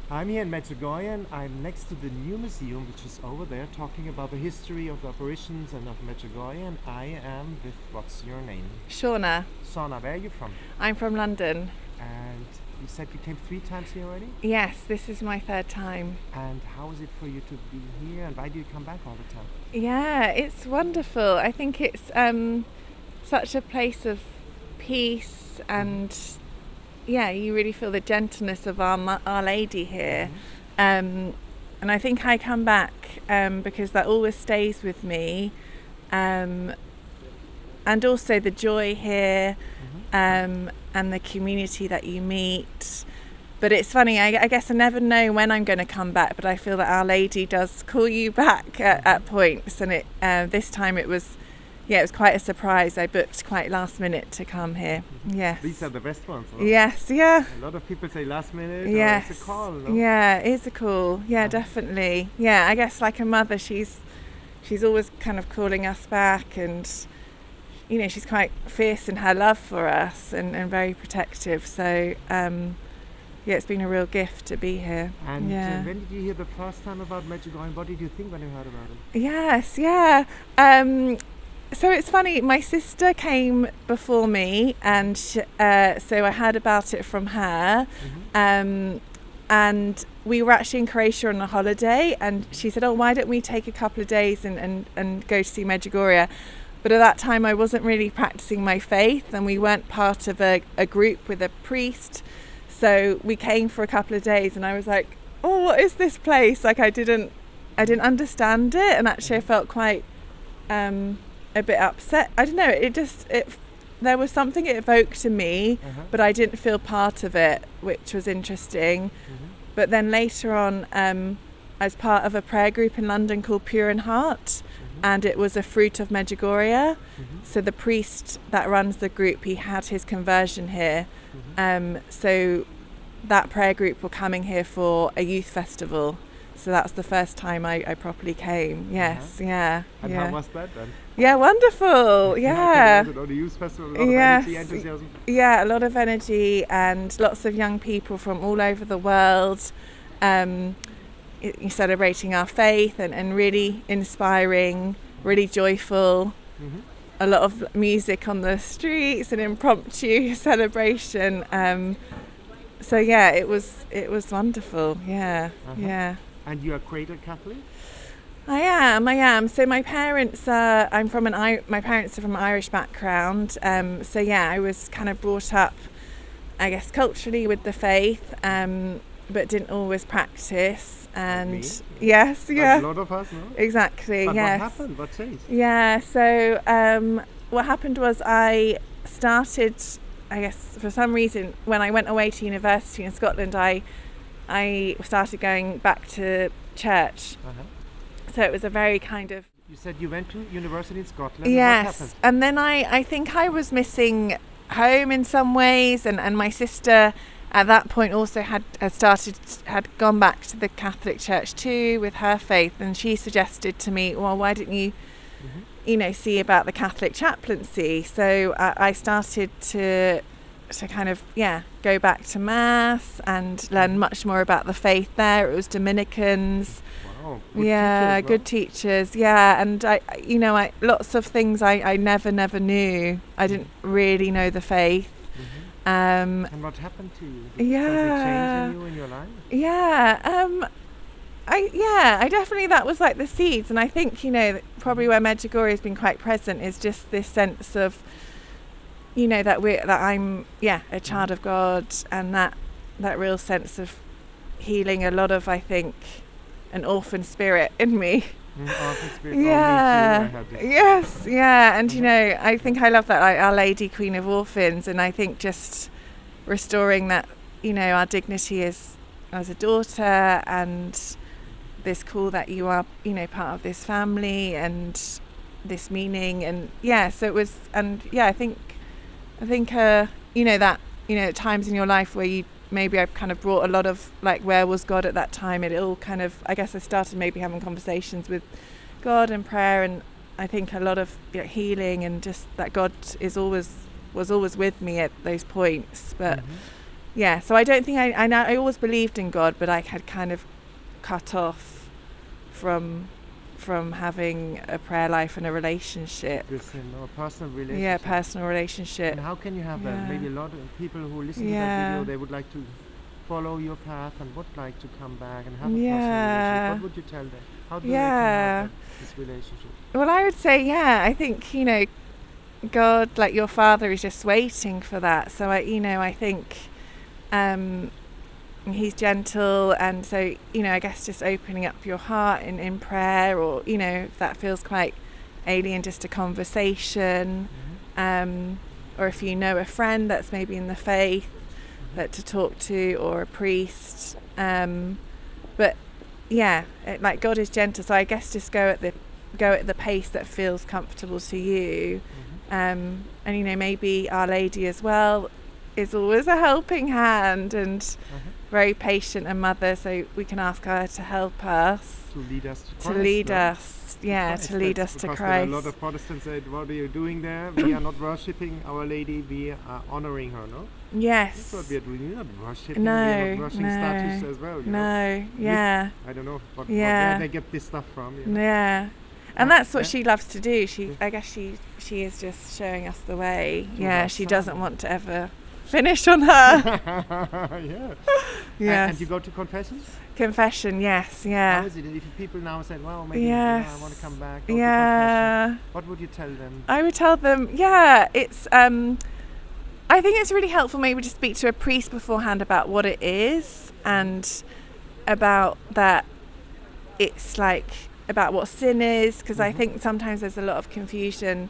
I'm here in Medjugorje and I'm next to the new museum which is over there talking about the history of the apparitions and of Medjugorje, and I am with, what's your name? Shauna. Shauna, where are you from? I'm from London. And you said you came 3 times here already? Yes, this is my 3rd time. And how is it for you to be here, and why do you come back all the time? Yeah, it's wonderful. I think it's such a place of peace, and you really feel the gentleness of Our Lady here. And I think I come back because that always stays with me, and also the joy here, and the community that you meet. But it's funny, I guess I never know when I'm going to come back, but I feel that Our Lady does call you back at points, and this time it was quite a surprise. I booked quite last minute to come here. Yes. These are the best ones, no? Yes, yeah. A lot of people say last minute, yes. Or it's a call, no? Yeah, it is a call. Yeah, definitely. Yeah, I guess like a mother, she's always kind of calling us back, and she's quite fierce in her love for us, and very protective. So it's been a real gift to be here. And when did you hear the first time about Medjugorje? What did you think when you heard about it? Yes, yeah. So it's funny, my sister came before me, and so I heard about it from her. And we were actually in Croatia on a holiday, and she said, why don't we take a couple of days and go to see Medjugorje? But at that time I wasn't really practicing my faith, and we weren't part of a group with a priest. So we came for a couple of days, and I was like, what is this place? Like I didn't understand it, and actually I felt quite a bit upset. I don't know, there was something it evoked to me, but I didn't feel part of it, which was interesting. But then later on, I was part of a prayer group in London called Pure in Heart, and it was a fruit of Medjugorje. So the priest that runs the group, he had his conversion here. So that prayer group were coming here for a youth festival. So that's the first time I properly came. Yes, yeah. And how was that then? Yeah, wonderful. Yeah. The youth festival, a lot of energy, enthusiasm. Yeah, a lot of energy, and lots of young people from all over the world. Celebrating our faith, and really inspiring, really joyful. A lot of music on the streets, and impromptu celebration. So yeah, it was wonderful. Yeah, yeah. And you are cradle Catholic? I am. So my parents are. My parents are from an Irish background. So yeah, I was kind of brought up, I guess, culturally with the faith, but didn't always practice. And yes, yeah. Like a lot of us, no? Exactly. But yes. what happened? What changed? Yeah. So what happened was I started, I guess, for some reason, when I went away to university in Scotland, I started going back to church. So it was a very kind of... You said you went to university in Scotland. Yes, and what happened? And then I think I was missing home in some ways, and my sister at that point also had gone back to the Catholic Church too with her faith, and she suggested to me, well, why didn't you see about the Catholic chaplaincy? So I started to kind of go back to Mass and learn much more about the faith there. It was Dominicans. Wow, good teachers. Yeah, and I lots of things I never knew. I didn't really know the faith. And what happened to you? Did something change in you in your life? I definitely, that was like the seeds, and I think probably where Medjugorje has been quite present is just this sense of that I'm a child of God, and that real sense of healing a lot of, I think, an orphan spirit in me. Orphan spirit. Yeah. Oh, me too. Yes. Yeah. And I think I love that, like Our Lady, Queen of Orphans, and I think just restoring that, our dignity as a daughter, and this call that you are, part of this family and this meaning, and so it was, and I think that times in your life where you maybe I've kind of brought a lot of like, where was God at that time? It all kind of, I guess I started maybe having conversations with God and prayer, and I think a lot of healing, and just that God was always with me at those points. But So I don't think I always believed in God, but I had kind of cut off from having a prayer life and a relationship. With him, or a personal relationship. Yeah, personal relationship. And how can you have that? Maybe a lot of people who listen to that Yeah. video, they would like to follow your path and would like to come back and have a personal Yeah. relationship. What would you tell them? How do they Yeah. can have this relationship? Well, I would say, I think, God, like your Father, is just waiting for that. So I think He's gentle, and so I guess just opening up your heart in prayer, or if that feels quite alien, just a conversation, or if you know a friend that's maybe in the faith, that to talk to, or a priest. But like God is gentle, so I guess just go at the pace that feels comfortable to you. And maybe Our Lady as well is always a helping hand, and very patient, and mother, so we can ask her to help us, to lead us to Christ, to lead us to because Christ. There are a lot of Protestants say, what are you doing there? We are not worshipping Our Lady, we are honoring her, no? Yes. That's what we are doing. We're not worshipping, No, we're not worshipping status as well. No, yeah. I don't know Yeah. where they get this stuff from. Yeah. And that's what she loves to do. I guess she is just showing us the way. Yeah, she doesn't want to ever finish on her. Yeah. Yes. And you go to confessions? Confession, yes, yeah. How is it if people now say, well, maybe Yes. I want to come back, go to Yeah. confession? What would you tell them? I would tell them, it's I think it's really helpful maybe to speak to a priest beforehand about what it is, and about that it's like about what sin is, because I think sometimes there's a lot of confusion,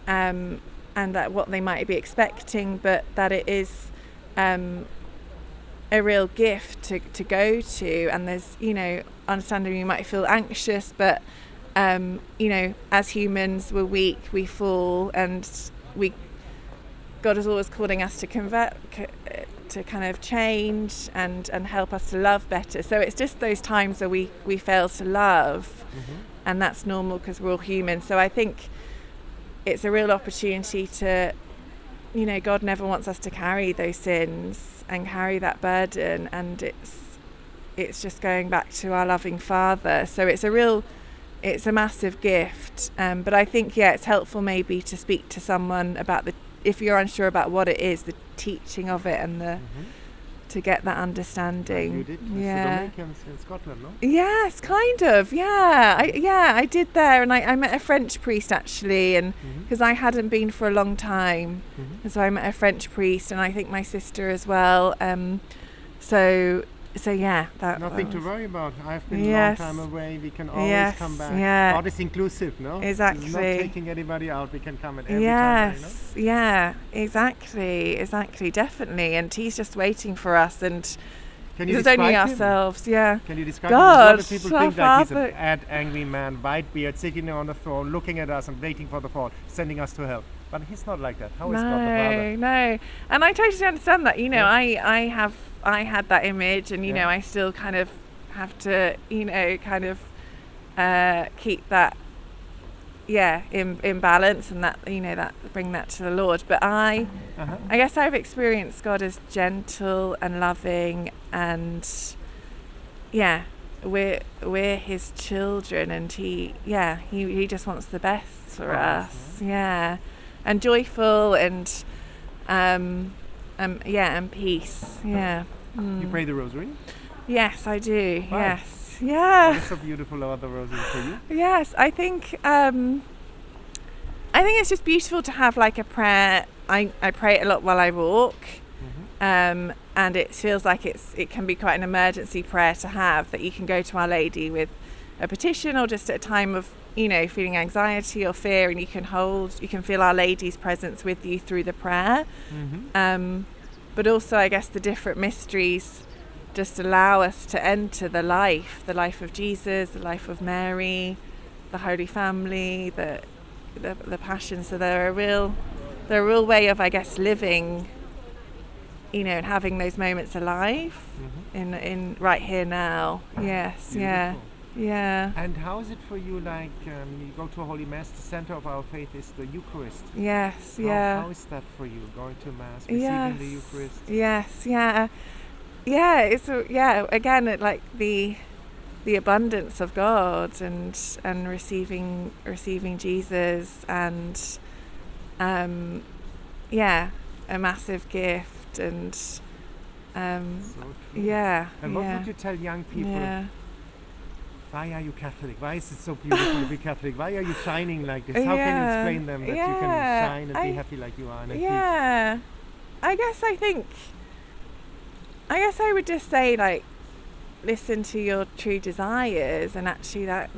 and that what they might be expecting, but that it is a real gift to go to, and there's understanding you might feel anxious, but as humans we're weak, we fall, and God is always calling us to convert, to kind of change and help us to love better. So it's just those times where we fail to love, and that's normal because we're all human. So I think it's a real opportunity to, God never wants us to carry those sins and carry that burden, and it's just going back to our loving Father. So it's a massive gift. But I think it's helpful maybe to speak to someone about if you're unsure about what it is, the teaching of it, and to get that understanding. You did? Yeah. The Dominicans in Scotland, no? Yes, kind of. Yeah, I did there, and I met a French priest actually, and because I hadn't been for a long time, and so I met a French priest, and I think my sister as well. So yeah, nothing to worry about. I've been a long Yes. time away. We can always Yes, come back. yeah. God is inclusive, no? Exactly. He's not taking anybody out. We can come at every time. Yes, yeah, exactly, definitely, and He's just waiting for us, and Can you it's describe only him? ourselves. Yeah. Can you describe God, him? A lot of people our think that he's Father. a bad, angry man, white beard, sitting on the throne, looking at us and waiting for the fall, sending us to hell. But he's not like that. How is God the Father? No, and I totally understand that. Yeah. I had that image, and Yeah. I still kind of have to, keep that, in balance, and that that bring that to the Lord. But I guess I've experienced God as gentle and loving, and we're His children, and He just wants the best for us. Yeah, and joyful, and and peace. Yeah. You pray the Rosary? Yes, I do. Wow. Yes. Yeah. It's so beautiful about the Rosary for you. Yes, I think it's just beautiful to have like a prayer. I pray it a lot while I walk, and it feels like it can be quite an emergency prayer to have, that you can go to Our Lady with a petition, or just at a time of feeling anxiety or fear, and you can feel Our Lady's presence with you through the prayer. But also, I guess the different mysteries just allow us to enter the life of Jesus, the life of Mary, the Holy Family, the Passion. So they're a real way of, I guess, living, and having those moments alive in right here now. Yes, Beautiful. Yeah. And how is it for you, like, you go to a Holy Mass, the center of our faith is the Eucharist. Yes. How, Yeah. how is that for you, going to Mass, receiving Yes. the Eucharist? Yes. Yeah. Yeah. Again, like the abundance of God and receiving Jesus, and a massive gift, and So true. yeah. And what yeah. would you tell young people? Yeah. Why are you Catholic? Why is it so beautiful to be Catholic? Why are you shining like this? How can you explain them that you can shine and be happy like you are? And Yeah. I guess I would just say, like, listen to your true desires, and actually that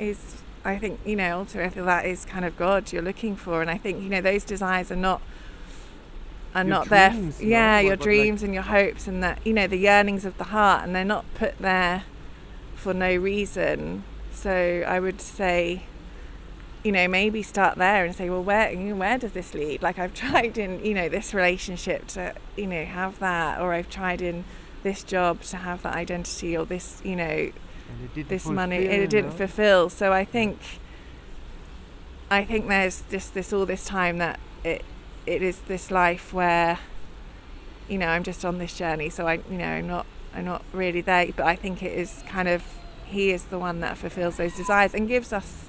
is, I think, ultimately that is kind of God you're looking for. And I think, those desires are not there. Dreams, Your dreams and your hopes, and that, the yearnings of the heart, and they're not put there for no reason. So I would say, maybe start there and say, well, where does this lead? Like, I've tried in, this relationship to, have that, or I've tried in this job to have that identity, or this, this money, it didn't fulfill. So I think there's just all this time that it is this life where, I'm just on this journey. So I'm not really there, but I think it is kind of, He is the one that fulfills those desires and gives us,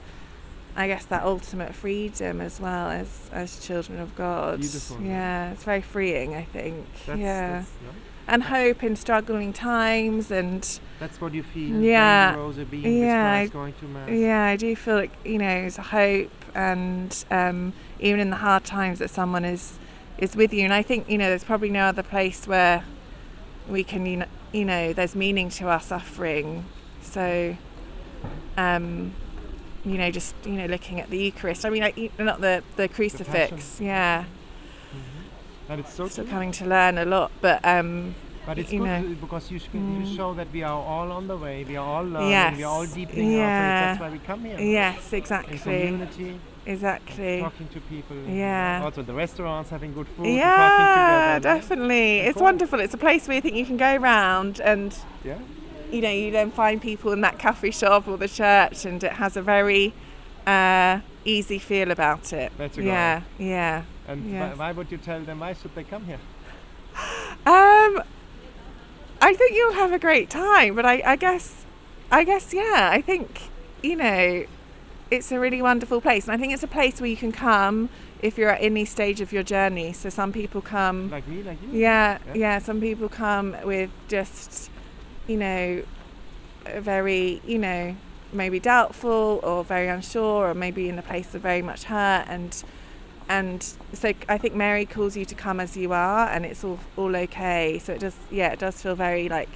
I guess, that ultimate freedom as well as children of God. Beautiful. Yeah, it's very freeing, I think. That's And hope in struggling times, and that's what you feel. Yeah. The Rosary, being with Christ, going to Mass. Yeah, I do feel like, there's a hope, and even in the hard times, that someone is with you. And I think, there's probably no other place where we can, there's meaning to our suffering. So, just, looking at the Eucharist. I mean, not the crucifix. Yeah. And it's so Still coming to learn a lot, but it's good because you show that we are all on the way, we are all learning, Yes. we are all deepening our faith. That's why we come here. Yes, exactly. In community, Exactly. talking to people. Yeah. Also the restaurants, having good food, Yeah, talking together. definitely. And It's cool. wonderful. It's a place where you think you can go round, and Yeah. you then find people in that cafe shop or the church, and it has a very easy feel about it. That's a Yeah. And Yes. why would you tell them, why should they come here? I think you'll have a great time, but I guess, yeah, I think, it's a really wonderful place. And I think it's a place where you can come if you're at any stage of your journey. So some people come... Like me, like you? Yeah, some people come with just, very, maybe doubtful or very unsure, or maybe in a place of very much hurt, and so I think Mary calls you to come as you are, and it's all okay. So it does feel very, like,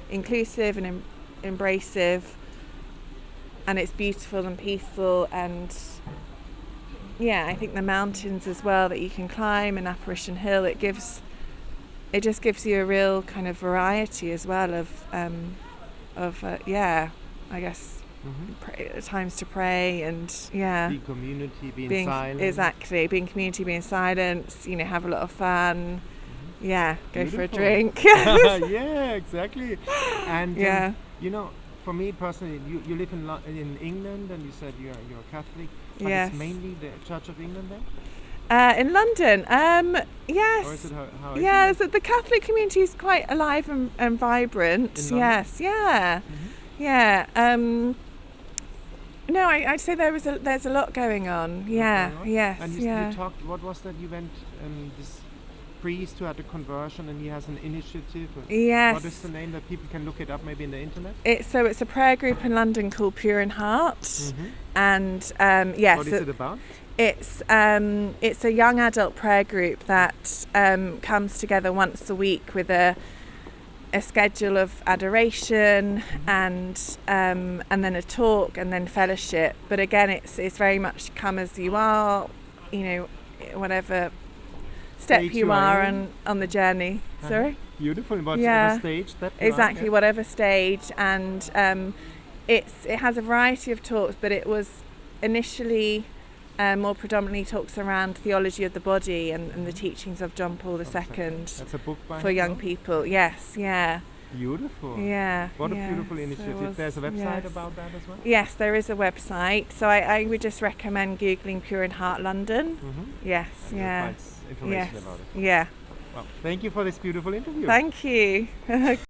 inclusive and embracive, and it's beautiful and peaceful. And I think the mountains as well that you can climb, and Apparition Hill, it just gives you a real kind of variety as well of I guess times to pray, and Be community, be in silence. Exactly, being community, be in silence, have a lot of fun. Go for a Beautiful. drink. Yeah, exactly. And for me personally, you live in England, and you said you're a Catholic, but Yes. it's mainly the Church of England there? In London, yes. Or is it how is Yeah, it? so the Catholic community is quite alive and vibrant. In London? Yes, yeah. Yeah. No, I'd say there's a lot going on. Yeah, Going on? yes, And you talked, what was that? You went, this priest who had a conversion, and he has an initiative. Yes. What is the name that people can look it up maybe in the internet? It's a prayer group in London called Pure in Heart, and yes. What is it about? It's a young adult prayer group that comes together once a week with a schedule of adoration and then a talk and then fellowship. But again, it's very much come as you are, whatever step Stage you are on the journey. Sorry? Beautiful. Whatever stage that you Exactly, are, whatever stage. And it has a variety of talks, but it was initially more predominantly talks around theology of the body and the teachings of John Paul II. That's a book by for him, young no? people. Yes, yeah. Beautiful. Yeah. What a yeah. beautiful So it initiative. was- There's a website yes. about that as well? Yes, there is a website. So I would just recommend Googling Pure in Heart London. Mm-hmm. Yes, And you'll yeah. find information Yes. about it. Yeah. Well, thank you for this beautiful interview. Thank you.